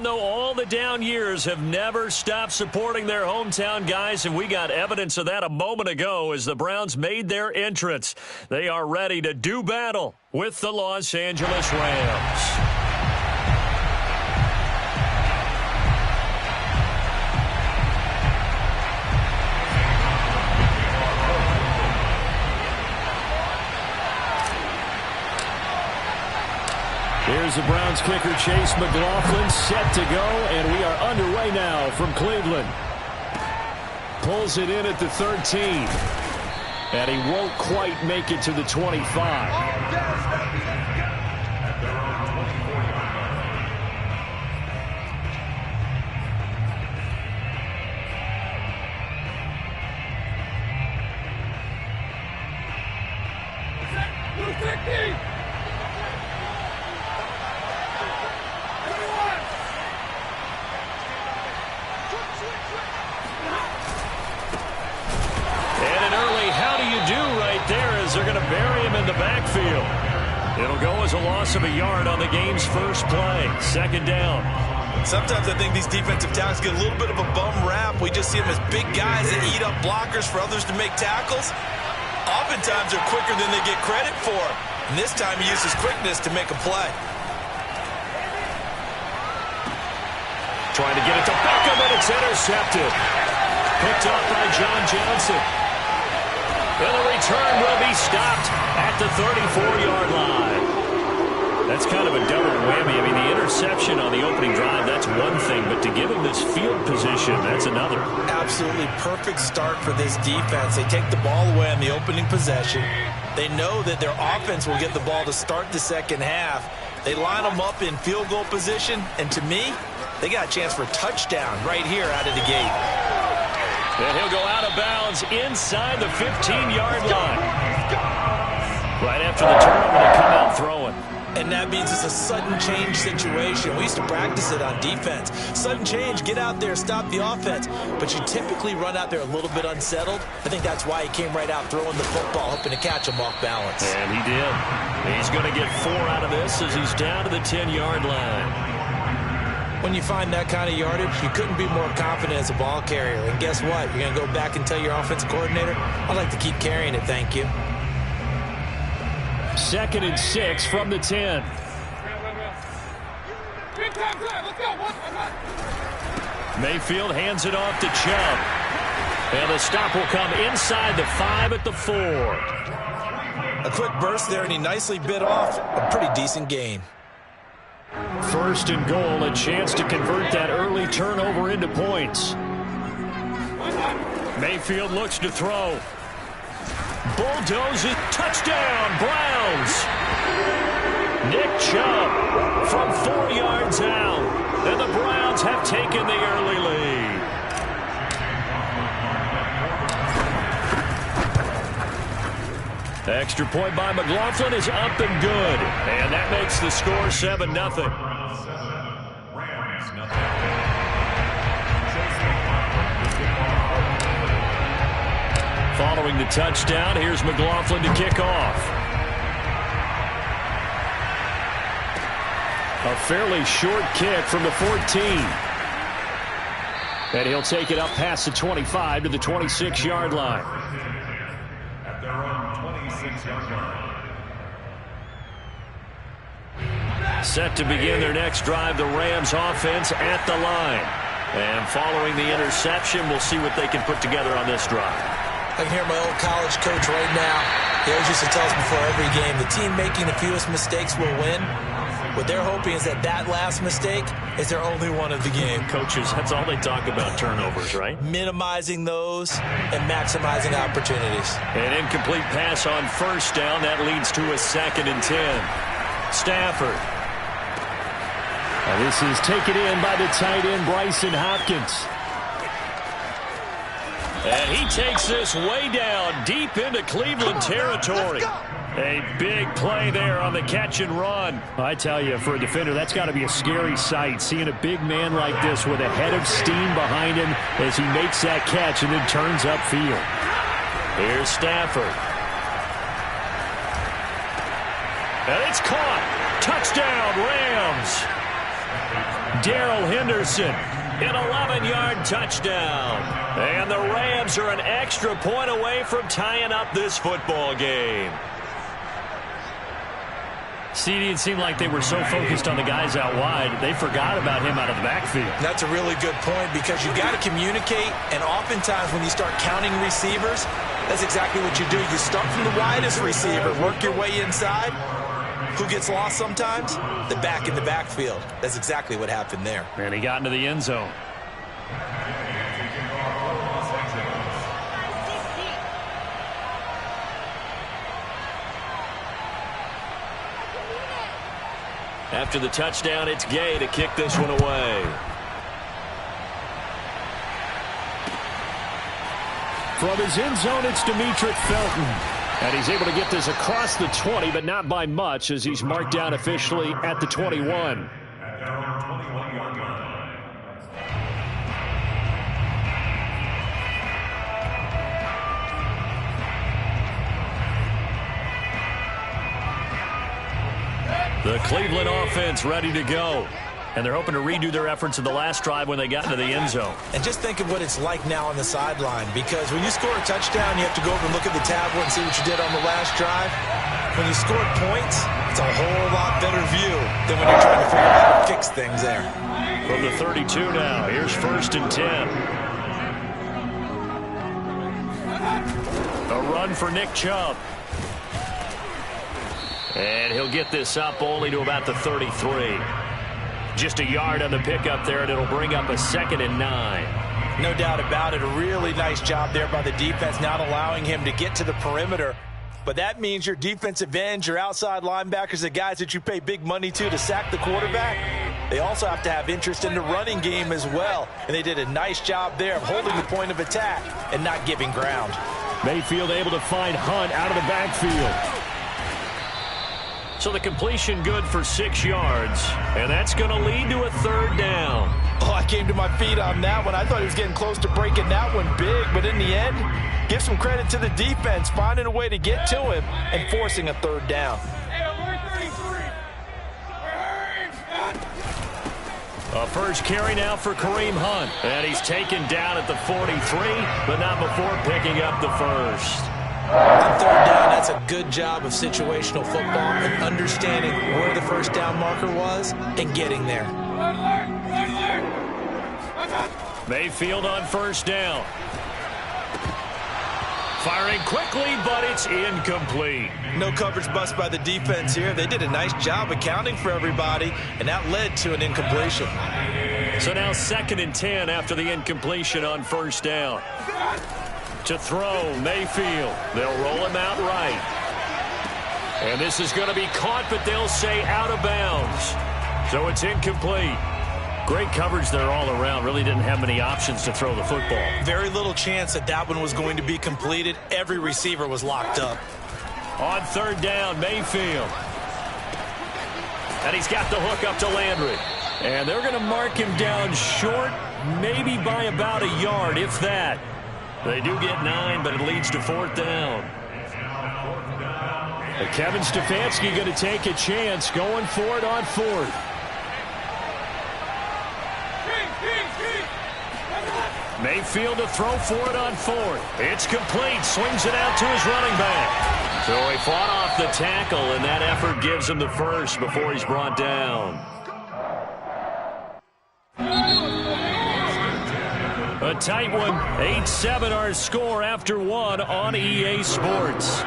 Though all the down years have never stopped supporting their hometown guys, and we got evidence of that a moment ago as the Browns made their entrance. They are ready to do battle with the Los Angeles Rams. Here's the Browns kicker, Chase McLaughlin, set to go, and we are underway now from Cleveland. Pulls it in at the 13, and he won't quite make it to the 25. They're going to bury him in the backfield. It'll go as a loss of a yard on the game's first play. Second down. Sometimes I think these defensive tackles get a little bit of a bum rap. We just see them as big guys that eat up blockers for others to make tackles. Oftentimes they're quicker than they get credit for. And this time he uses quickness to make a play. Trying to get it to Beckham, and it's intercepted. Picked off by John Johnson. And the return will be stopped at the 34-yard line. That's kind of a double whammy. I mean, the interception on the opening drive, that's one thing. But to give him this field position, that's another. Absolutely perfect start for this defense. They take the ball away on the opening possession. They know that their offense will get the ball to start the second half. They line them up in field goal position. And to me, they got a chance for a touchdown right here out of the gate. And he'll go out of bounds inside the 15-yard line. Right after the turnover, they come out throwing. And that means it's a sudden change situation. We used to practice it on defense. Sudden change, get out there, stop the offense. But you typically run out there a little bit unsettled. I think that's why he came right out throwing the football, hoping to catch him off balance. And he did. He's going to get 4 out of this as he's down to the 10-yard line. When you find that kind of yardage, you couldn't be more confident as a ball carrier. And guess what? You're going to go back and tell your offensive coordinator, I'd like to keep carrying it, thank you. 2nd and 6 from the 10. Mayfield hands it off to Chubb. And the stop will come inside the 5 at the 4. A quick burst there, and he nicely bit off a pretty decent gain. 1st and goal, a chance to convert that early turnover into points. Mayfield looks to throw. Bulldozes, touchdown, Browns. Nick Chubb from 4 yards out. And the Browns have taken the early lead. Extra point by McLaughlin is up and good. And that makes the score 7-0. Following the touchdown, here's McLaughlin to kick off. A fairly short kick from the 14. And he'll take it up past the 25 to the 26-yard line. Set to begin their next drive, the Rams offense at the line. And following the interception, we'll see what they can put together on this drive. I can hear my old college coach right now. He always used to tell us before every game, the team making the fewest mistakes will win. What they're hoping is that that last mistake is their only one of the game. Coaches, that's all they talk about, turnovers, right? Minimizing those and maximizing opportunities. An incomplete pass on 1st down. That leads to a 2nd and 10. Stafford. Now this is taken in by the tight end, Bryson Hopkins. And he takes this way down, deep into Cleveland territory. A big play there on the catch and run. I tell you, for a defender, that's got to be a scary sight, seeing a big man like this with a head of steam behind him as he makes that catch and then turns upfield. Here's Stafford. And it's caught. Touchdown, Rams. Darrell Henderson. An 11-yard touchdown. And the Rams are an extra point away from tying up this football game. CD, it seemed like they were so focused on the guys out wide, they forgot about him out of the backfield. That's a really good point because you've got to communicate, and oftentimes when you start counting receivers, that's exactly what you do. You start from the widest receiver, work your way inside. Who gets lost sometimes? The back in the backfield. That's exactly what happened there. And he got into the end zone. After the touchdown, it's Gay to kick this one away. From his end zone, it's Demetric Felton. And he's able to get this across the 20, but not by much as he's marked down officially at the 21. The Cleveland offense ready to go. And they're hoping to redo their efforts in the last drive when they got into the end zone. And just think of what it's like now on the sideline, because when you score a touchdown, you have to go over and look at the tablet and see what you did on the last drive. When you scored points, it's a whole lot better view than when you're trying to figure out how to fix things there. From the 32 now, here's 1st and 10. A run for Nick Chubb. And he'll get this up only to about the 33. Just a yard on the pickup there, and it'll bring up a 2nd and 9. No doubt about it. A really nice job there by the defense, not allowing him to get to the perimeter. But that means your defensive ends, your outside linebackers, the guys that you pay big money to sack the quarterback, they also have to have interest in the running game as well. And they did a nice job there of holding the point of attack and not giving ground. Mayfield able to find Hunt out of the backfield. So the completion good for 6 yards, and that's going to lead to a 3rd down. Oh, I came to my feet on that one. I thought he was getting close to breaking that one big, but in the end, give some credit to the defense, finding a way to get to him and forcing a 3rd down. A first carry now for Kareem Hunt, and he's taken down at the 43, but not before picking up the first. On 3rd down, that's a good job of situational football and understanding where the first down marker was and getting there. Mayfield on 1st down. Firing quickly, but it's incomplete. No coverage bust by the defense here. They did a nice job accounting for everybody, and that led to an incompletion. So now 2nd and 10 after the incompletion on 1st down. To throw, Mayfield. They'll roll him out right. And this is going to be caught, but they'll say out of bounds. So it's incomplete. Great coverage there all around. Really didn't have many options to throw the football. Very little chance that that one was going to be completed. Every receiver was locked up. On 3rd down, Mayfield. And he's got the hook up to Landry. And they're going to mark him down short, maybe by about a yard, if that. They do get 9, but it leads to 4th down. And Kevin Stefanski going to take a chance going for it on 4th. Mayfield to throw for it on 4th. It's complete. Swings it out to his running back. So he fought off the tackle, and that effort gives him the first before he's brought down. A tight one. 8-7 our score after 1 on EA Sports.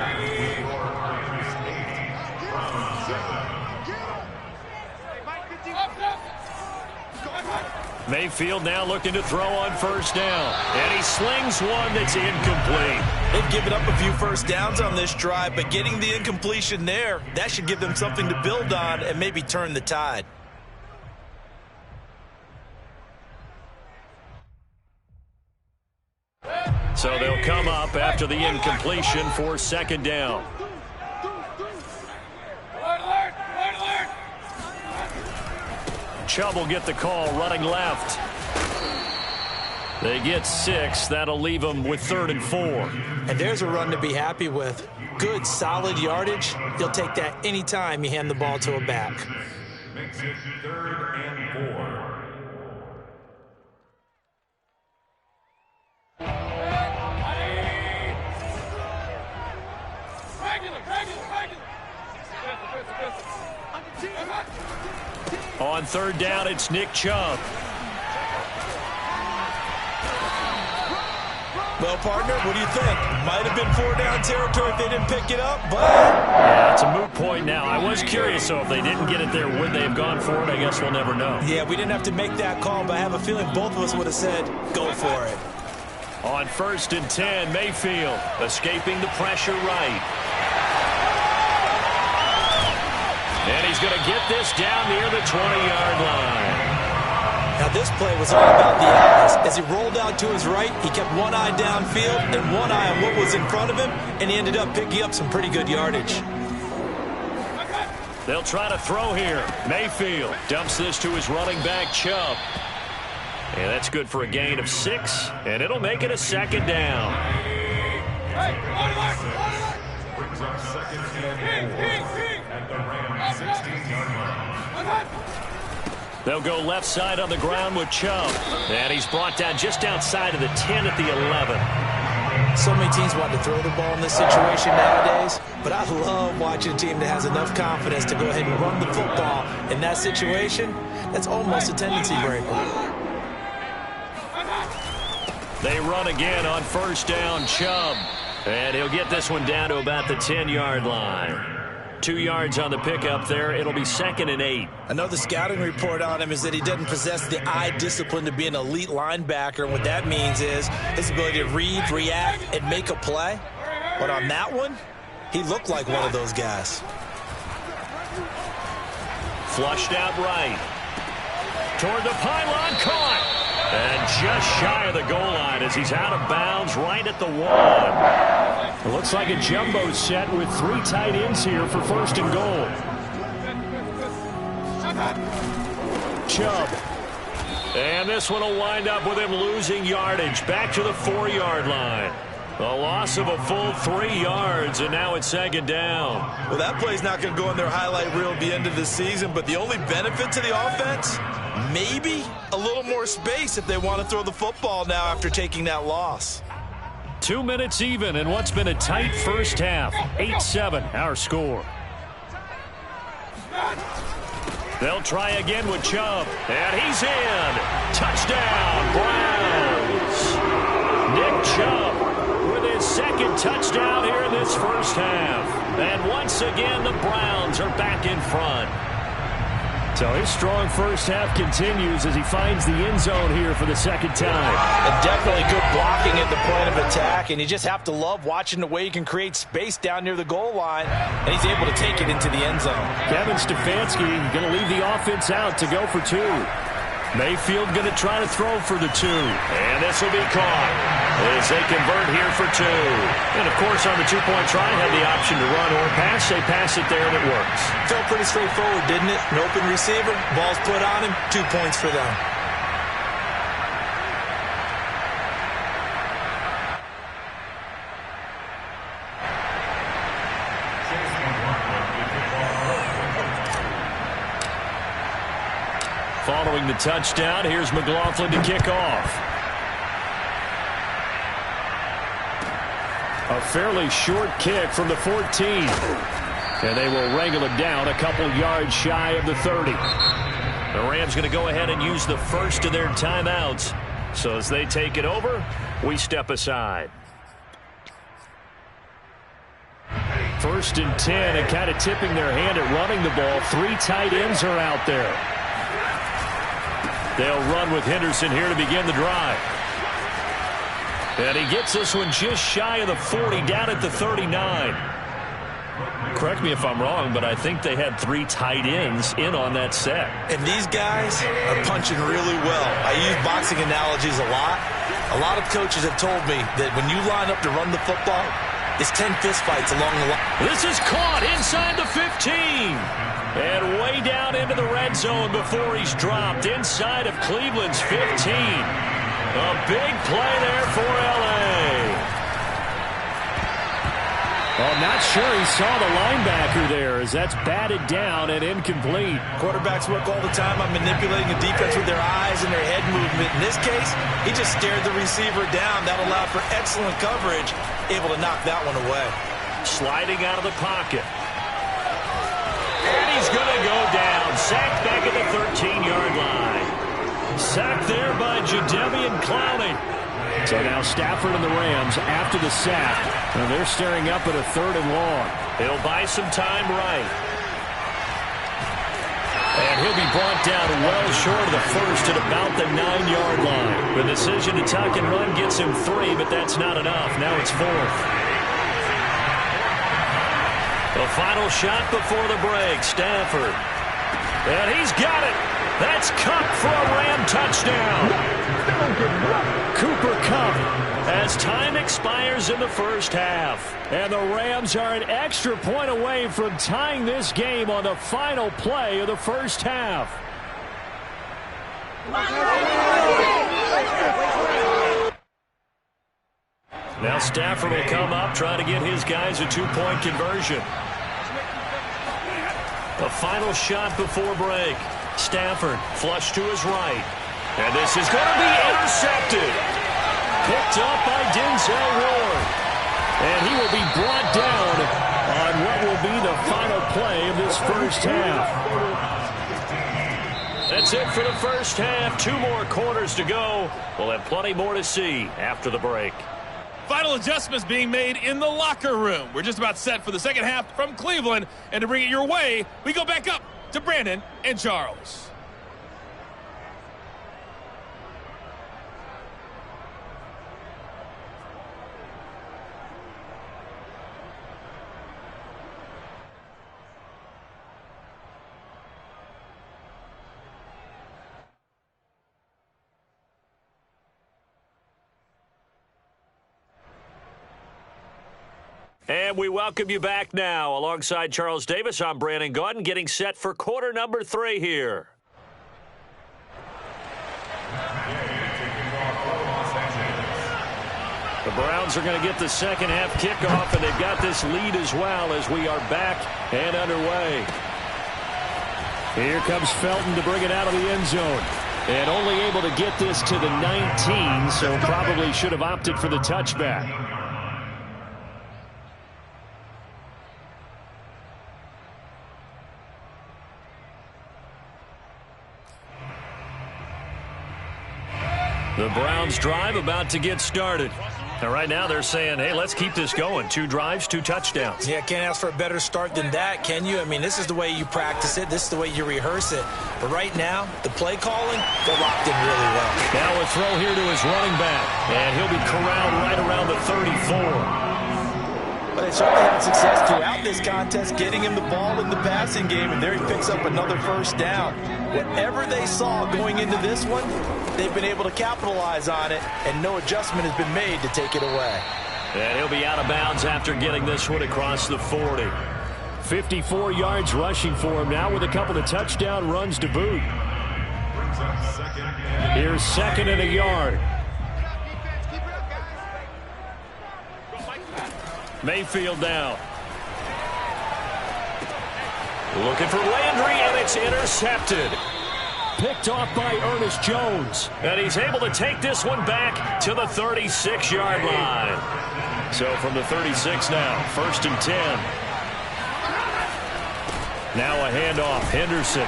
Mayfield now looking to throw on 1st down. And he slings one that's incomplete. They've given up a few first downs on this drive, but getting the incompletion there, that should give them something to build on and maybe turn the tide. So they'll come up after the incompletion for 2nd down. Chubb will get the call running left. They get 6. That'll leave them with 3rd and 4. And there's a run to be happy with. Good, solid yardage. You'll take that anytime you hand the ball to a back. Makes it 3rd and 4. On third down, it's Nick Chubb. Well, partner, what do you think? Might have been 4-down territory if they didn't pick it up, but... Yeah, it's a moot point now. I was curious, so if they didn't get it there, would they have gone for it? I guess we'll never know. Yeah, we didn't have to make that call, but I have a feeling both of us would have said, go for it. On 1st and 10, Mayfield escaping the pressure right. And he's going to get this down near the 20-yard line. Now, this play was all about the eyes. As he rolled out to his right, he kept one eye downfield and one eye on what was in front of him, and he ended up picking up some pretty good yardage. They'll try to throw here. Mayfield dumps this to his running back, Chubb. And that's good for a gain of 6, and it'll make it a 2nd down. Brings up 2nd and 4 at the Rams 16-yard line. They'll go left side on the ground with Chubb. And he's brought down just outside of the 10 at the 11. So many teams want to throw the ball in this situation nowadays, but I love watching a team that has enough confidence to go ahead and run the football in that situation. That's almost a tendency breaker. They run again on 1st down, Chubb. And he'll get this one down to about the 10-yard line. 2 yards on the pickup there. It'll be 2nd and 8. Another scouting report on him is that he doesn't possess the eye discipline to be an elite linebacker. And what that means is his ability to read, react, and make a play. But on that one, he looked like one of those guys. Flushed out right. Toward the pylon, caught. And just shy of the goal line as he's out of bounds right at the 1. It looks like a jumbo set with 3 tight ends here for 1st and goal. Chubb. And this one will wind up with him losing yardage back to the 4-yard line. A loss of a full 3 yards, and now it's 2nd down. Well, that play's not going to go in their highlight reel at the end of the season, but the only benefit to the offense, maybe a little more space if they want to throw the football now after taking that loss. 2 minutes even in what's been a tight first half. 8-7, our score. They'll try again with Chubb, and he's in. Touchdown, Browns. Nick Chubb with his 2nd touchdown here in this first half. And once again, the Browns are back in front. So his strong first half continues as he finds the end zone here for the 2nd time. And definitely good blocking at the point of attack, and you just have to love watching the way he can create space down near the goal line, and he's able to take it into the end zone. Kevin Stefanski going to leave the offense out to go for 2. Mayfield going to try to throw for the 2. And this will be caught as they convert here for 2. And, of course, on the 2-point try, had the option to run or pass. They pass it there, and it works. Felt pretty straightforward, didn't it? An open receiver, ball's put on him, 2 points for them. Following the touchdown, here's McLaughlin to kick off. A fairly short kick from the 14. And they will wrangle it down a couple yards shy of the 30. The Rams going to go ahead and use the first of their timeouts. So as they take it over, we step aside. 1st and 10, and kind of tipping their hand at running the ball. 3 tight ends are out there. They'll run with Henderson here to begin the drive. And he gets this one just shy of the 40, down at the 39. Correct me if I'm wrong, but I think they had 3 tight ends in on that set. And these guys are punching really well. I use boxing analogies a lot. A lot of coaches have told me that when you line up to run the football, it's 10 fistfights along the line. This is caught inside the 15. And way down into the red zone before he's dropped inside of Cleveland's 15. A big play there for L.A. Well, I'm not sure he saw the linebacker there as that's batted down and incomplete. Quarterbacks work all the time on manipulating the defense with their eyes and their head movement. In this case, he just stared the receiver down. That allowed for excellent coverage, able to knock that one away. Sliding out of the pocket. And he's going to go down. Sacked back at the 13-yard line. Sacked there by Jadeveon Clowney. So now Stafford and the Rams after the sack. And they're staring up at a 3rd and long. He'll buy some time right. And he'll be brought down well short of the first at about the 9-yard line. The decision to tuck and run gets him 3, but that's not enough. Now it's 4th. The final shot before the break, Stafford. And he's got it. That's Kupp for a Ram touchdown. Cooper Kupp as time expires in the first half. And the Rams are an extra point away from tying this game on the final play of the first half. Now Stafford will come up, trying to get his guys a 2-point conversion. The final shot before break. Stafford flush to his right. And this is going to be intercepted. Picked up by Denzel Ward. And he will be brought down on what will be the final play of this first half. That's it for the first half. 2 more quarters to go. We'll have plenty more to see after the break. Final adjustments being made in the locker room. We're just about set for the second half from Cleveland. And to bring it your way, we go back up to Brandon and Charles. And we welcome you back now. Alongside Charles Davis, I'm Brandon Gaudin, getting set for quarter number 3 here. The Browns are going to get the second half kickoff, and they've got this lead as well as we are back and underway. Here comes Felton to bring it out of the end zone. And only able to get this to the 19, so probably should have opted for the touchback. The Browns drive about to get started. And right now they're saying, hey, let's keep this going. 2 drives, 2 touchdowns. Yeah, can't ask for a better start than that, can you? I mean, this is the way you practice it. This is the way you rehearse it. But right now, the play calling, they're locked in really well. Now a throw here to his running back. And he'll be corralled right around the 34. But they certainly had success throughout this contest, getting him the ball in the passing game, and there he picks up another first down. Whatever they saw going into this one, they've been able to capitalize on it, and no adjustment has been made to take it away. And he'll be out of bounds after getting this one across the 40. 54 yards rushing for him now with a couple of touchdown runs to boot. Here's 2nd and a yard. Mayfield down. Looking for Landry, and it's intercepted. Picked off by Ernest Jones. And he's able to take this one back to the 36-yard line. So from the 36 now, 1st and 10. Now a handoff, Henderson.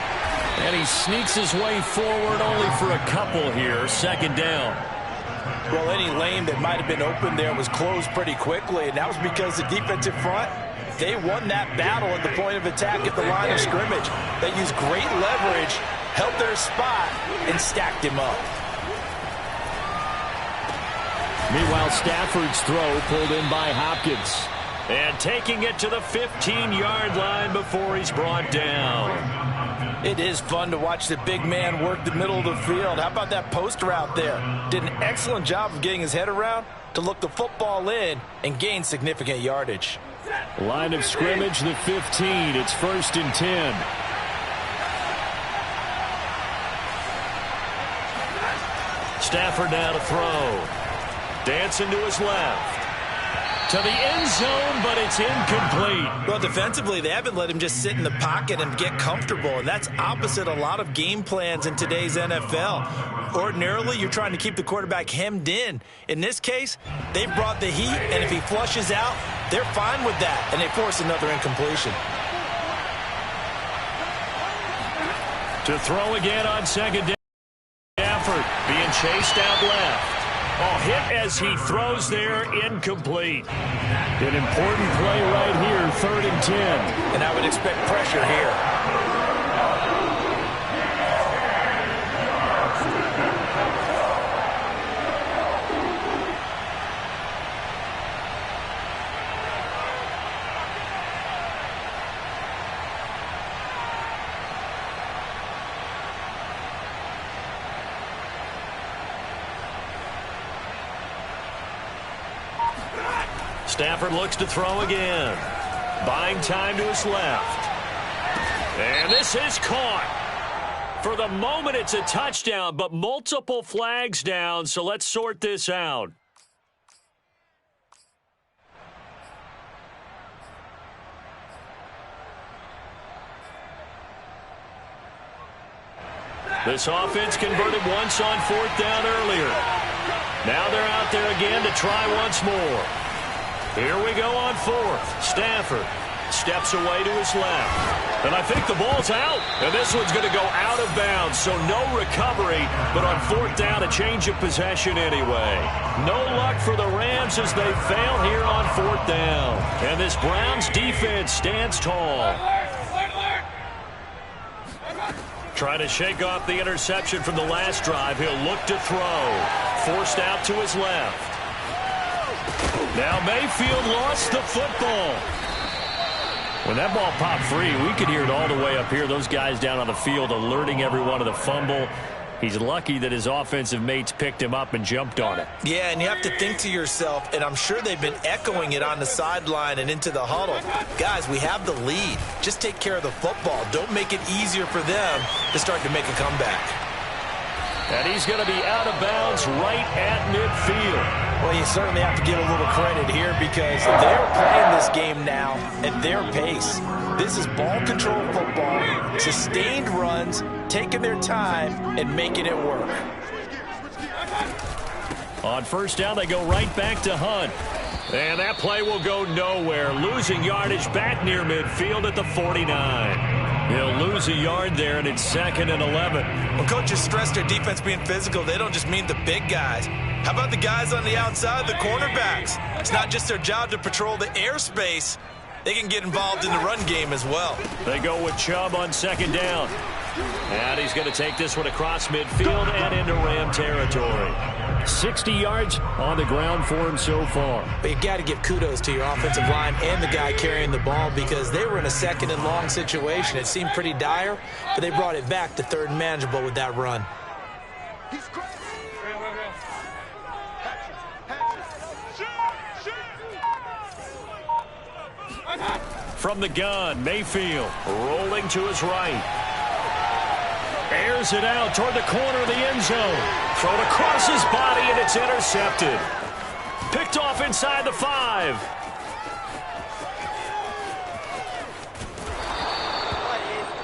And he sneaks his way forward only for a couple here, 2nd down. Well, any lane that might have been open there was closed pretty quickly, and that was because the defensive front, they won that battle at the point of attack at the line of scrimmage. They used great leverage, held their spot, and stacked him up. Meanwhile, Stafford's throw pulled in by Hopkins. And taking it to the 15-yard line before he's brought down. It is fun to watch the big man work the middle of the field. How about that post route there? Did an excellent job of getting his head around to look the football in and gain significant yardage. Line of scrimmage, the 15. It's 1st and 10. Stafford now to throw. Dancing to his left. To the end zone, but it's incomplete. Well, defensively, they haven't let him just sit in the pocket and get comfortable, and that's opposite a lot of game plans in today's NFL. Ordinarily, you're trying to keep the quarterback hemmed in. In this case, they brought the heat, and if he flushes out, they're fine with that, and they force another incompletion. To throw again on second down. Stafford being chased out left. Oh, hit as he throws there, incomplete. An important play right here, 3rd and 10. And I would expect pressure here. Stafford looks to throw again. Buying time to his left. And this is caught. For the moment, it's a touchdown, but multiple flags down, so let's sort this out. This offense converted once on 4th down earlier. Now they're out there again to try once more. Here we go on 4th. Stafford steps away to his left. And I think the ball's out. And this one's going to go out of bounds, so no recovery. But on 4th down, a change of possession anyway. No luck for the Rams as they fail here on 4th down. And this Browns defense stands tall. Trying to shake off the interception from the last drive. He'll look to throw. Forced out to his left. Now Mayfield lost the football. When that ball popped free, we could hear it all the way up here. Those guys down on the field alerting everyone of the fumble. He's lucky that his offensive mates picked him up and jumped on it. Yeah, and you have to think to yourself, and I'm sure they've been echoing it on the sideline and into the huddle. Guys, we have the lead. Just take care of the football. Don't make it easier for them to start to make a comeback. And he's going to be out of bounds right at midfield. Well, you certainly have to give a little credit here because they're playing this game now at their pace. This is ball control football, sustained runs, taking their time and making it work. On 1st down, they go right back to Hunt. And that play will go nowhere. Losing yardage back near midfield at the 49. He'll lose a yard there, and it's 2nd and 11. When coaches stress their defense being physical, they don't just mean the big guys. How about the guys on the outside, the cornerbacks? It's not just their job to patrol the airspace. They can get involved in the run game as well. They go with Chubb on 2nd down. And he's going to take this one across midfield and into Ram territory. 60 yards on the ground for him so far. But you got to give kudos to your offensive line and the guy carrying the ball because they were in a 2nd and long situation. It seemed pretty dire, but they brought it back to 3rd and manageable with that run. From the gun, Mayfield rolling to his right. Airs it out toward the corner of the end zone. Thrown across his body, and it's intercepted. Picked off inside the 5.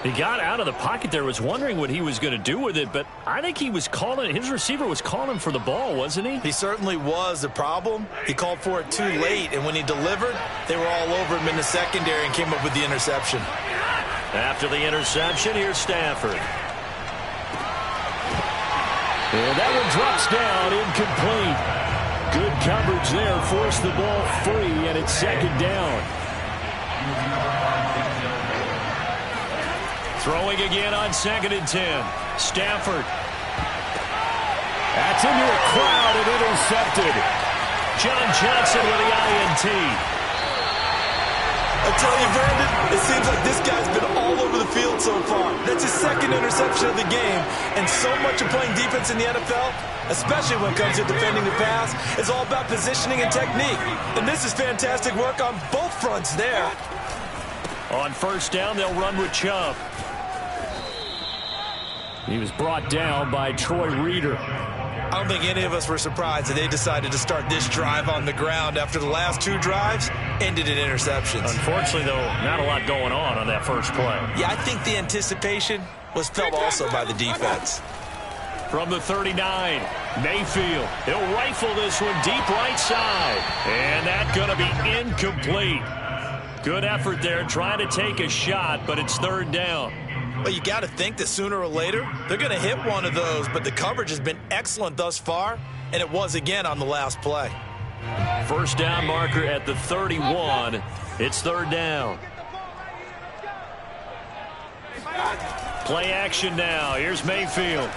He got out of the pocket there, was wondering what he was going to do with it, but I think he was calling, his receiver was calling for the ball, wasn't he? He certainly was. The problem, he called for it too late, and when he delivered, they were all over him in the secondary and came up with the interception. After the interception, here's Stafford. And that one drops down, incomplete. Good coverage there, forced the ball free, and it's 2nd down. Throwing again on 2nd and 10. Stafford. That's into a crowd and intercepted. John Johnson with the INT. I tell you, Brandon, it seems like this guy's been all over the field so far. That's his 2nd interception of the game. And so much of playing defense in the NFL, especially when it comes to defending the pass, is all about positioning and technique. And this is fantastic work on both fronts there. On 1st down, they'll run with Chubb. He was brought down by Troy Reeder. I don't think any of us were surprised that they decided to start this drive on the ground after the last 2 drives ended in interceptions. Unfortunately, though, not a lot going on that first play. Yeah, I think the anticipation was felt also by the defense. From the 39, Mayfield. He'll rifle this one deep right side. And that's going to be incomplete. Good effort there trying to take a shot, but it's 3rd down. Well, you got to think that sooner or later, they're going to hit one of those, but the coverage has been excellent thus far, and it was again on the last play. First down marker at the 31. It's third down. Play action now. Here's Mayfield.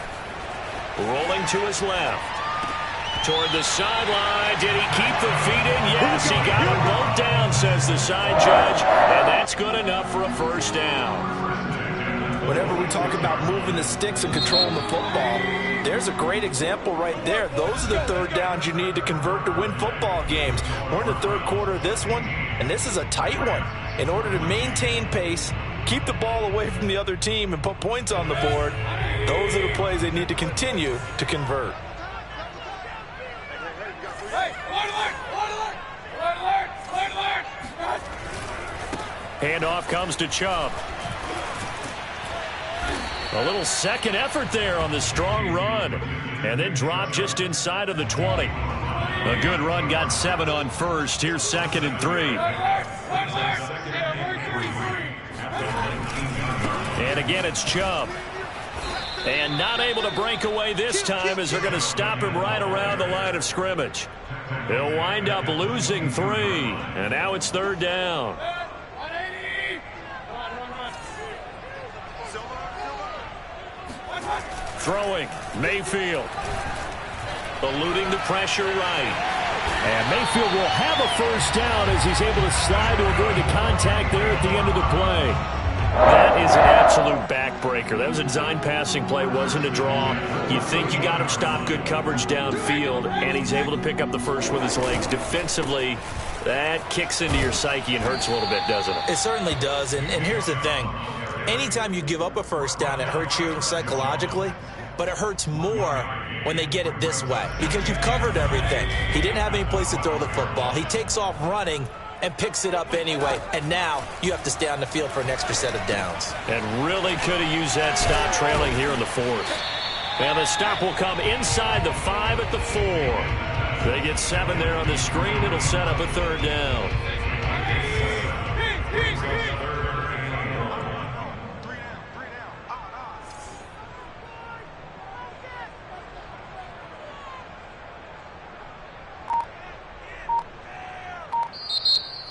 Rolling to his left. Toward the sideline. Did he keep the feet in? Yes, he got them both down, says the side judge. And that's good enough for a first down. Whenever we talk about moving the sticks and controlling the football, there's a great example right there. Those are the third downs you need to convert to win football games. We're in the third quarter of this one, and this is a tight one. In order to maintain pace, keep the ball away from the other team, and put points on the board, those are the plays they need to continue to convert. Handoff comes to Chubb. A little second effort there on the strong run. And then dropped just inside of the 20. A good run, got 7 on first. Here's 2nd and 3. And again, it's Chubb. And not able to break away this time as they're going to stop him right around the line of scrimmage. He'll wind up losing 3. And now it's third down. Throwing, Mayfield. Eluding the pressure right. And Mayfield will have a first down as he's able to slide to avoid the contact there at the end of the play. That is an absolute backbreaker. That was a design passing play, wasn't a draw. You think you got him stopped, good coverage downfield, and he's able to pick up the first with his legs. Defensively, that kicks into your psyche and hurts a little bit, doesn't it? It certainly does, and here's the thing. Anytime you give up a first down, it hurts you psychologically, but it hurts more when they get it this way because you've covered everything. He didn't have any place to throw the football. He takes off running and picks it up anyway, and now you have to stay on the field for an extra set of downs. And really could have used that stop trailing here in the 4th. And the stop will come inside the 5 at the 4. They get 7 there on the screen. It'll set up a third down.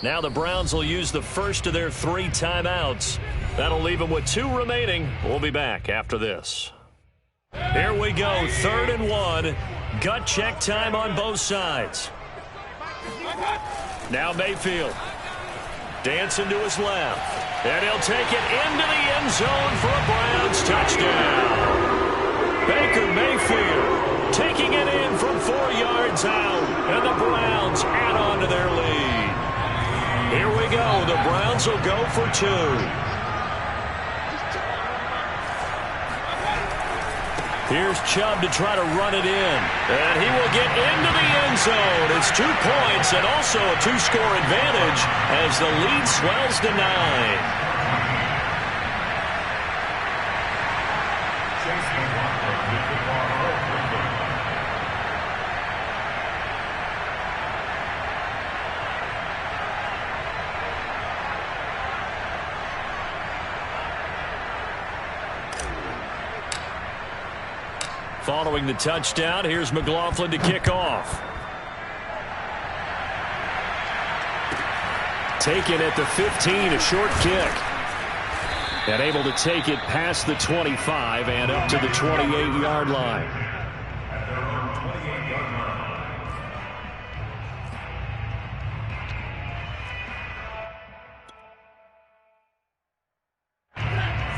Now the Browns will use the first of their 3 timeouts. That'll leave them with 2 remaining. We'll be back after this. Here we go, 3rd and 1. Gut check time on both sides. Now Mayfield. Dancing to his left. And he'll take it into the end zone for a Browns touchdown. Baker Mayfield taking it in from 4 yards out. And the Browns add on to their lead. Here we go. The Browns will go for 2. Here's Chubb to try to run it in. And he will get into the end zone. It's 2 points and also a 2-score advantage as the lead swells to 9. Following the touchdown, here's McLaughlin to kick off. Taken at the 15, a short kick. And able to take it past the 25 and up to the 28-yard line.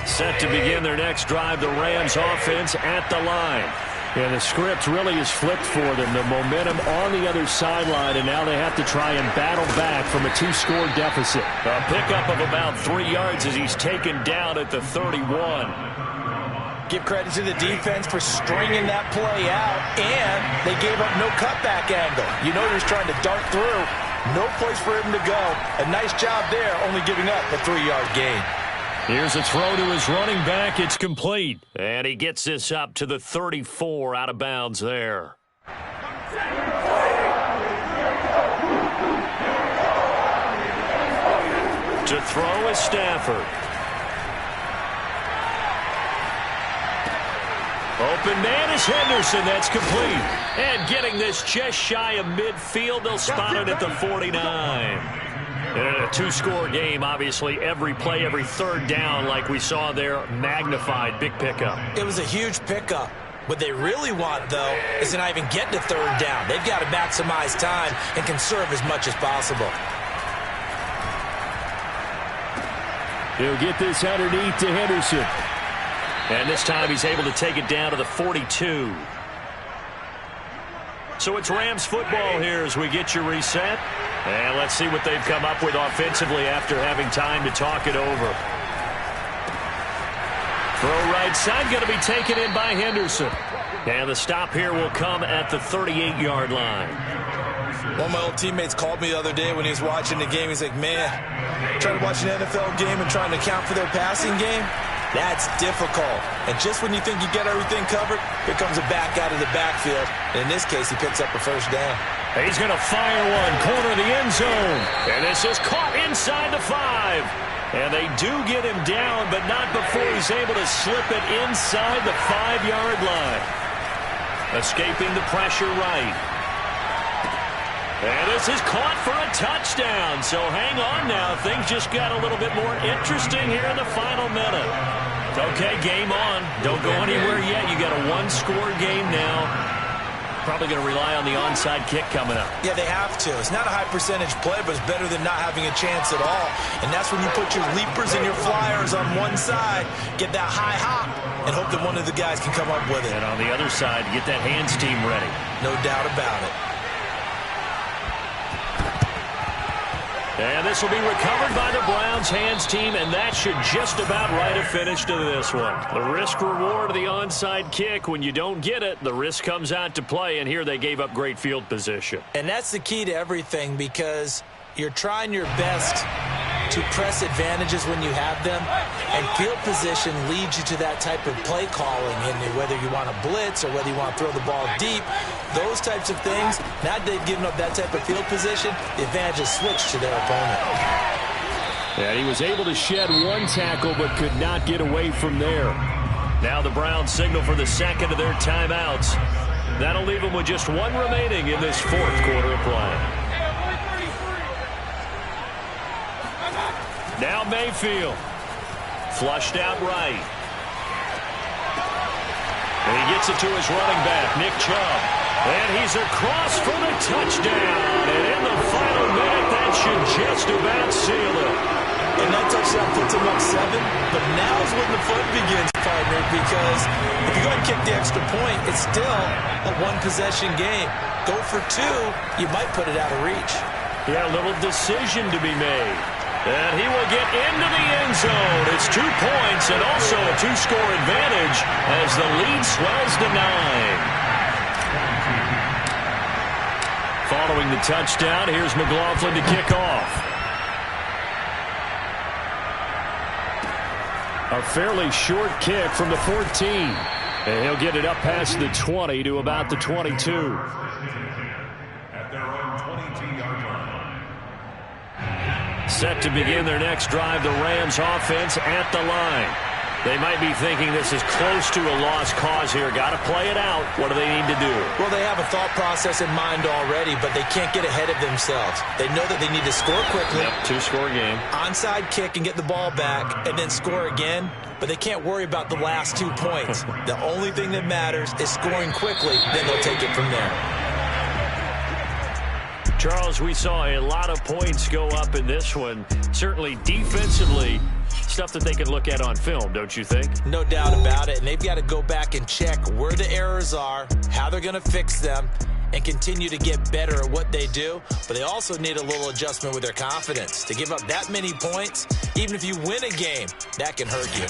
Set to begin their next drive, the Rams offense at the line. And the script really is flipped for them. The momentum on the other sideline, and now they have to try and battle back from a 2-score deficit. A pickup of about 3 yards as he's taken down at the 31. Give credit to the defense for stringing that play out, and they gave up no cutback angle. You know he was trying to dart through. No place for him to go. A nice job there, only giving up a 3-yard gain. Here's a throw to his running back. It's complete. And he gets this up to the 34 out of bounds there. To throw is Stafford. Open man is Henderson. That's complete. And getting this just shy of midfield, they'll spot it at the 49. In a two-score game, obviously, every play, every third down, like we saw there, magnified. Big pickup. It was a huge pickup. What they really want, though, is to not even get to third down. They've got to maximize time and conserve as much as possible. He'll get this underneath to Henderson. And this time he's able to take it down to the 42. So it's Rams football here as we get you reset. And let's see what they've come up with offensively after having time to talk it over. Throw right side, going to be taken in by Henderson. And the stop here will come at the 38-yard line. One of my old teammates called me the other day when he was watching the game. He's like, man, trying to watch an NFL game and trying to account for their passing game, that's difficult. And just when you think you get everything covered, here comes a back out of the backfield. And in this case, he picks up a first down. He's going to fire one, corner of the end zone. And this is caught inside the 5. And they do get him down, but not before he's able to slip it inside the 5-yard line. Escaping the pressure right. And this is caught for a touchdown. So hang on now. Things just got a little bit more interesting here in the final minute. Okay, game on. Don't go anywhere yet. You got a one-score game now. Probably going to rely on the onside kick coming up. Yeah, they have to. It's not a high-percentage play, but it's better than not having a chance at all. And that's when you put your leapers and your flyers on one side, get that high hop, and hope that one of the guys can come up with it. And on the other side, get that hands team ready. No doubt about it. And this will be recovered by the Browns hands team, and that should just about write a finish to this one. The risk reward of the onside kick, when you don't get it, the risk comes out to play, and here they gave up great field position. And that's the key to everything, because you're trying your best to press advantages when you have them, and field position leads you to that type of play calling, and whether you want to blitz or whether you want to throw the ball deep, those types of things. Now that they've given up that type of field position, the advantage is switched to their opponent. And he was able to shed one tackle but could not get away from there. Now the Browns signal for the second of their timeouts. That'll leave them with just one remaining in this fourth quarter of play. Now Mayfield. Flushed out right. And he gets it to his running back, Nick Chubb. And he's across for the touchdown. And in the final minute, that should just about seal it. And that touchdown puts him up 7. But now's when the fun begins, partner, because if you go and kick the extra point, it's still a one-possession game. Go for 2, you might put it out of reach. Yeah, a little decision to be made. And he will get into the end zone. It's 2 points and also a 2-score advantage as the lead swells to 9. Following the touchdown, here's McLaughlin to kick off. A fairly short kick from the 14. And he'll get it up past the 20 to about the 22. Set to begin their next drive, the Rams offense at the line. They might be thinking this is close to a lost cause here. Got to play it out. What do they need to do? Well, they have a thought process in mind already, but they can't get ahead of themselves. They know that they need to score quickly. Yep, 2-score game. Onside kick and get the ball back and then score again, but they can't worry about the last 2 points. The only thing that matters is scoring quickly, then they'll take it from there. Charles, we saw a lot of points go up in this one. Certainly defensively, stuff that they can look at on film, don't you think? No doubt about it, and they've got to go back and check where the errors are, how they're going to fix them, and continue to get better at what they do. But they also need a little adjustment with their confidence. To give up that many points, even if you win a game, that can hurt you.